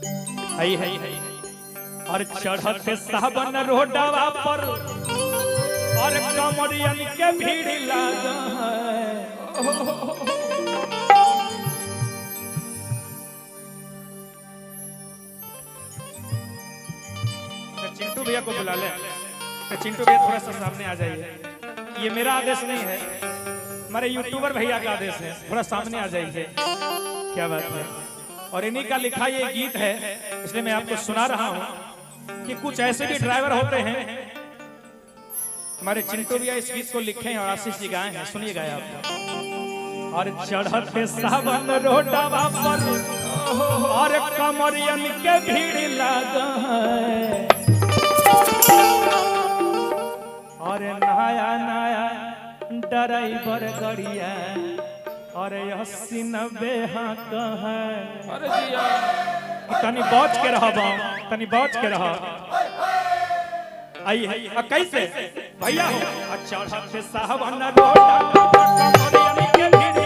है और चढ़ते सावन रोडवा पर और कमरियन के भीड़ लगा चिंटू भैया को बुला ले। चिंटू भैया थोड़ा सा सामने आ जाइए। ये मेरा आदेश नहीं है, हमारे यूट्यूबर भैया का आदेश है, थोड़ा सामने आ जाइए। क्या बात है। और इन्हीं का लिखा ये गीत है, इसलिए मैं आपको सुना रहा हूँ कि कुछ ऐसे भी ड्राइवर होते हैं। हमारे चिंटू भैया इस गीत को लिखे हैं और आशीष जी गाए हैं, सुनिएगा आप। और चढ़ते सावन रोडवा पर और कमरियन के भीड़ लगा और नया नया ड्राइवर गड़िया और 80-90 हाथ है। अरे जी तनी बच के रहा बा, तनी बच के रहा। आई है कैसे भैया हो। अच्छा से सावन रोडवा कमरियन के भीड़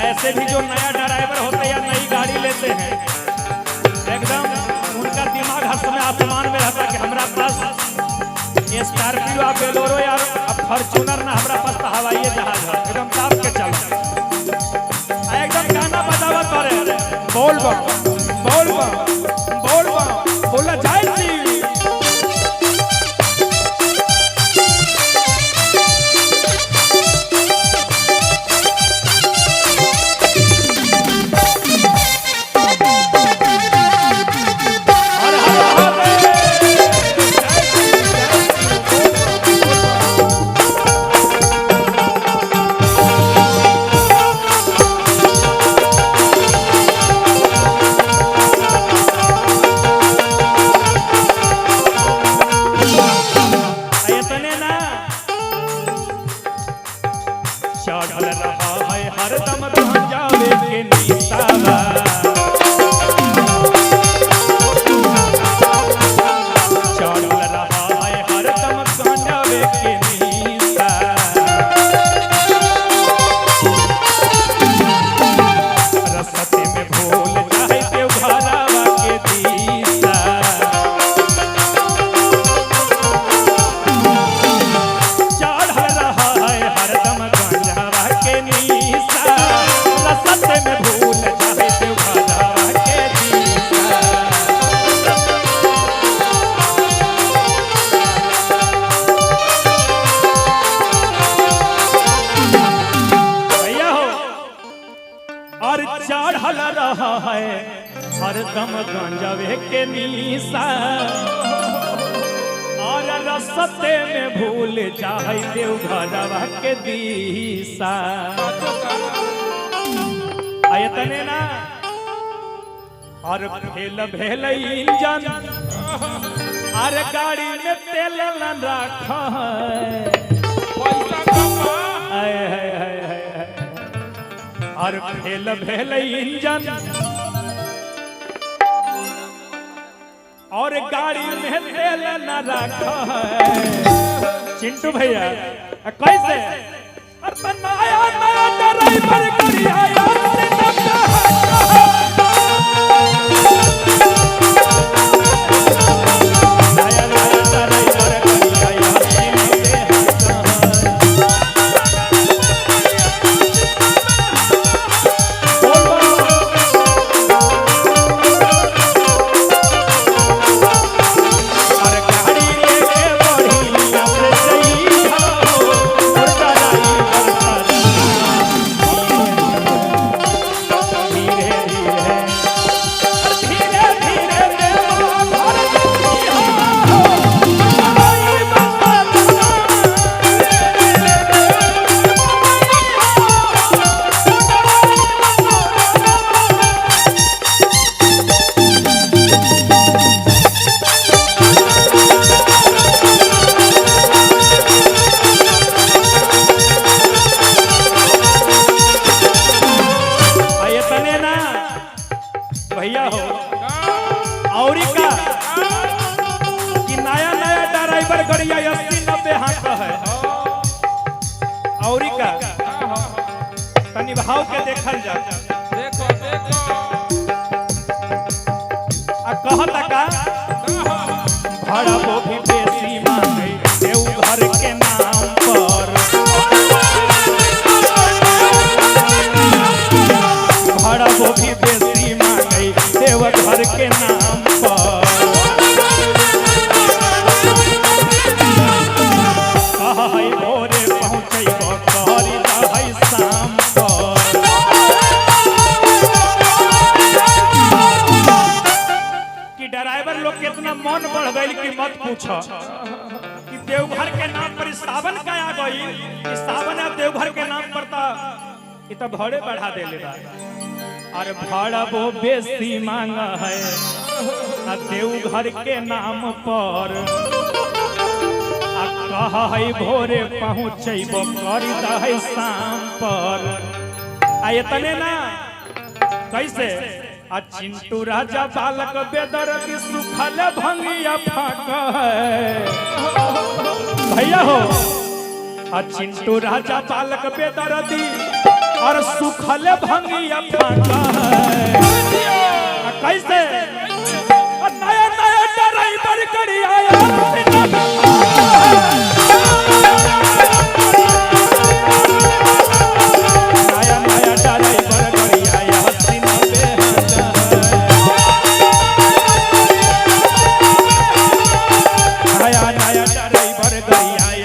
ऐसे भी जो नया ड्राइवर होते हैं या नई गाड़ी लेते हैं, एकदम उनका दिमाग हर समय आसमान में रहता है कि हमारा पास स्कॉर्पियो या बोलेरो या फॉर्च्यूनर ना, हमारा पास तो हवाई जहाज है, एकदम ताप के चल एकदम गाना बजावत करे बोल बोल बोल बोला जाए जी। चढ़ रहा है हरदम गांजावे के निशाना, चढ़ रहा है हरदम गांजावे के निशा, रस्ते में भूल जाए देवघरवा के दिशा, चढ़ रहा है हरदम में भूल जाए देवघरवा के दिशा। भैया हो और चढ़ल रहा है हरदम गांजावे के निशा, रसते में भूल जाए देवघरवा के दिशा आयतने ना और भेल भेल इंजन अरे गाड़ी में तेल न रख और भेल भेल इंजन और गाड़ी में तेल न रख चिंटू भैया कैसे नया नया ड्राइवर करिया भैया हो और का कि नया नया ड्राइवर गड़िया 80-90 हाथ है और का तनी भाव के देखल जा देखो देखो आ कहता का भाड़ा वो भी बेसी मांगे देवघर के नाम पर भाड़ा वो भी बेसी देवघर के नाम पर कहै भोरे पहुँचैबो करी रहै शाम पर कि ड्राइवर लोग कितना मन बढ़ गई कि मत पूछो कि देवघर के नाम पर सावन का आ गई कि सावन अब देवघर के नाम पर तो भरे बढ़ा देले बा और भाड़ा वो बेसी मांगा है देवघर के नाम पर कहा है भोरे पहुँचबो करी है शाम पर आयतने ना कैसे आ चिंटू राजा बालक बेदर्दी सुखल भंगिया फाक भैया हो आ चिंटू राजा बालक बेदर्दी और सुखल भंगिया फाका कैसे नया नया ड्राइवर करिया नया नया ड्राइवर करिया नया नया ड्राइवर करिया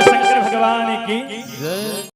शंकर भगवान की